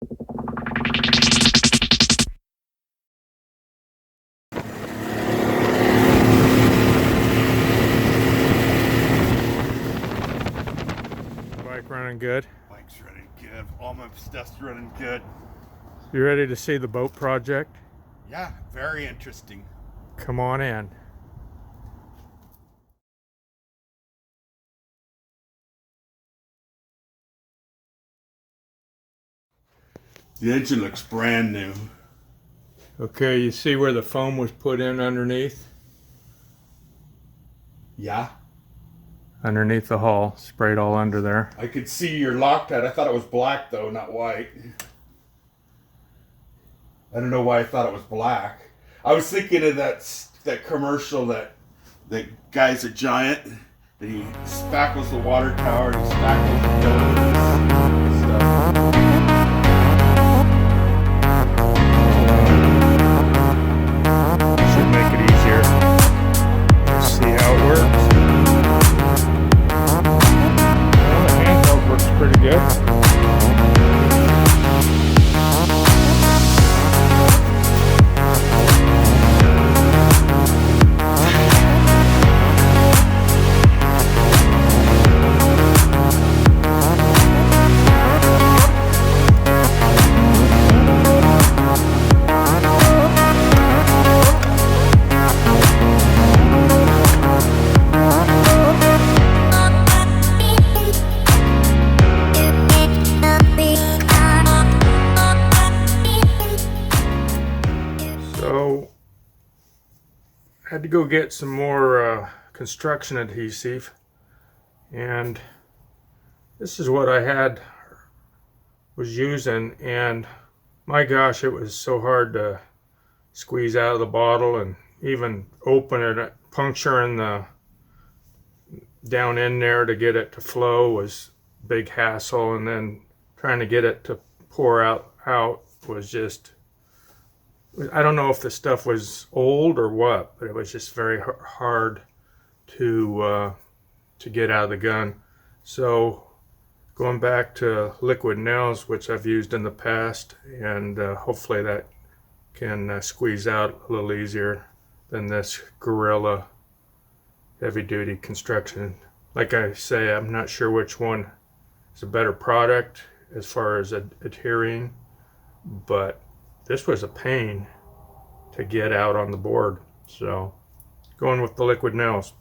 Bike running good? Bike's running good. All my stuff's running good. You ready to see the boat project? Yeah, very interesting. Come on in. The engine looks brand new. Okay, you see where the foam was put in underneath? Yeah. Underneath the hull, sprayed all under there. I could see your Loctite. I thought it was black though, not white. I don't know why I thought it was black. I was thinking of that commercial that guy's a giant, that he spackles the water tower and he spackles the buildings and stuff. Should make it easier. Let's see how it works. Well, the handheld works pretty good. So, had to go get some more construction adhesive, and this is what I was using, and my gosh, it was so hard to squeeze out of the bottle and even open it. Puncturing the down in there to get it to flow was a big hassle, and then trying to get it to pour out was just, I don't know if the stuff was old or what, but it was just very hard to get out of the gun. So going back to liquid nails, which I've used in the past, and hopefully that can squeeze out a little easier than this Gorilla heavy duty construction. Like I say, I'm not sure which one is a better product as far as adhering, but this was a pain to get out on the board. So going with the liquid nails.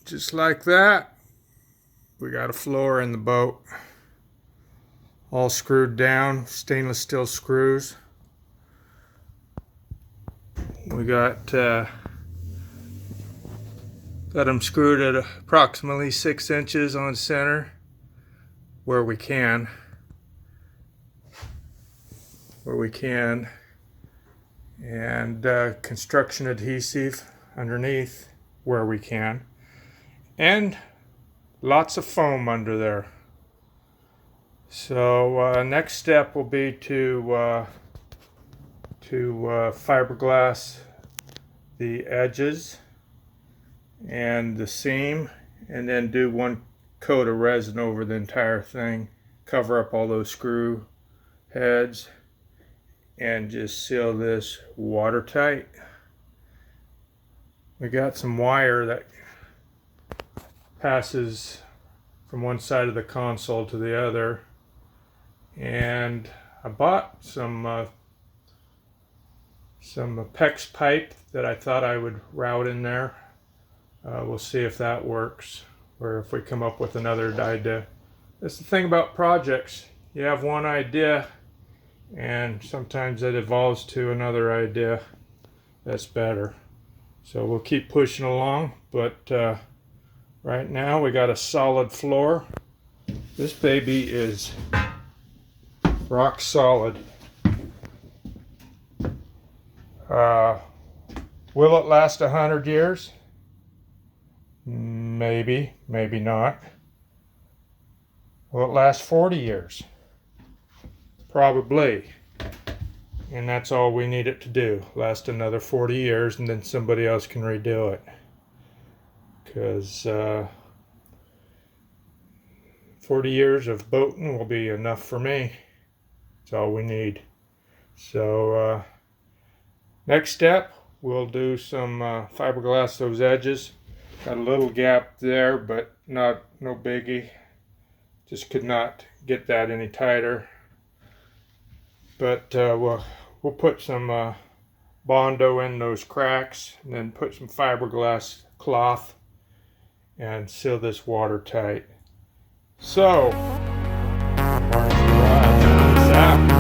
just like that, we got a floor in the boat. All screwed down, stainless steel screws. We got them screwed at approximately 6 inches on center where we can. And construction adhesive underneath where we can. And lots of foam under there. So next step will be to fiberglass the edges and the seam, and then do one coat of resin over the entire thing, cover up all those screw heads, and just seal this watertight. We got some wire that passes from one side of the console to the other, and I bought some PEX pipe that I thought I would route in there. We'll see if that works, or if we come up with another idea. That's the thing about projects. You have one idea, and sometimes it evolves to another idea that's better. So we'll keep pushing along, but right now we got a solid floor. This baby is rock solid. Will it last 100 years? Maybe, maybe not. Will it last 40 years? Probably. And that's all we need it to do. Last another 40 years, and then somebody else can redo it. Because 40 years of boating will be enough for me. That's all we need. So next step, we'll do some fiberglass those edges. Got a little gap there, but no biggie. Just could not get that any tighter. But we'll put some Bondo in those cracks, and then put some fiberglass cloth and seal this watertight. So, March out.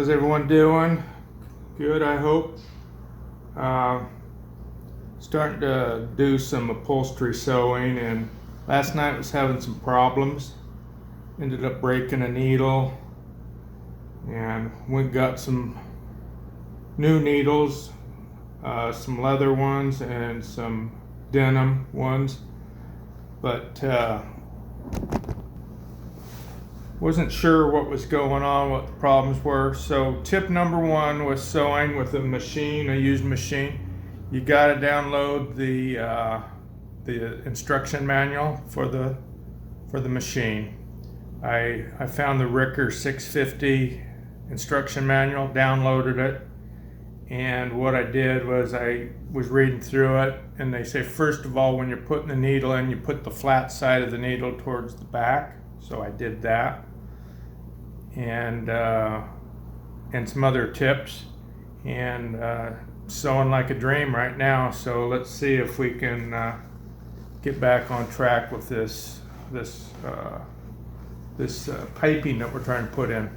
How's everyone doing? Good, I hope. Starting to do some upholstery sewing, and last night was having some problems. Ended up breaking a needle, and we got some new needles, some leather ones and some denim ones, but wasn't sure what was going on, what the problems were. So tip number one was sewing with a machine, a used machine. You got to download the instruction manual for the machine. I found the Ricker 650 instruction manual, downloaded it, and what I did was I was reading through it, and they say first of all when you're putting the needle in, you put the flat side of the needle towards the back. So I did that, and some other tips, and sewing like a dream right now. So let's see if we can get back on track with this piping that we're trying to put in.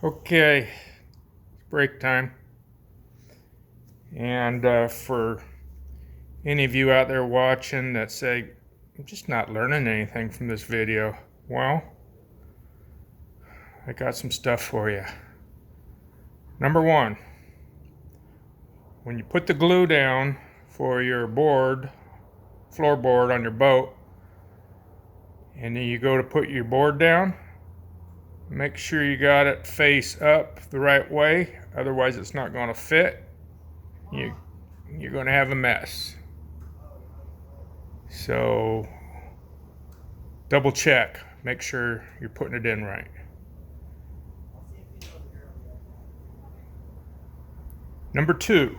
Okay, break time. And for any of you out there watching that say, I'm just not learning anything from this video, well, I got some stuff for you. Number one, when you put the glue down for your board, floorboard on your boat, and then you go to put your board down, make sure you got it face up the right way, otherwise it's not going to fit. You're going to have a mess. So double check, make sure you're putting it in right. Number two,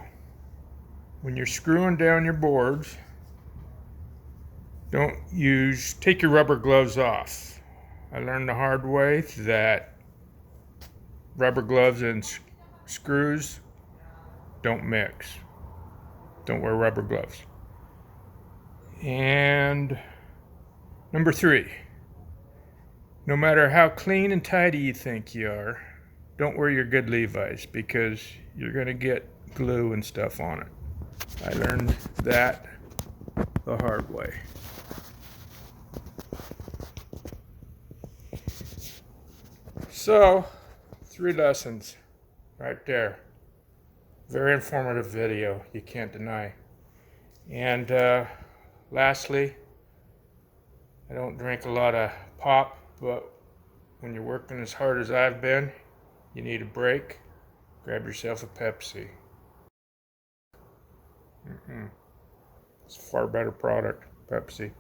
when you're screwing down your boards, take your rubber gloves off. I learned the hard way that rubber gloves and screws don't mix. Don't wear rubber gloves. And number three, no matter how clean and tidy you think you are, don't wear your good Levi's because you're going to get glue and stuff on it. I learned that the hard way. So, 3 lessons right there. Very informative video, you can't deny. And lastly, I don't drink a lot of pop, but when you're working as hard as I've been, you need a break. Grab yourself a Pepsi. It's a far better product, Pepsi.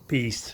Peace.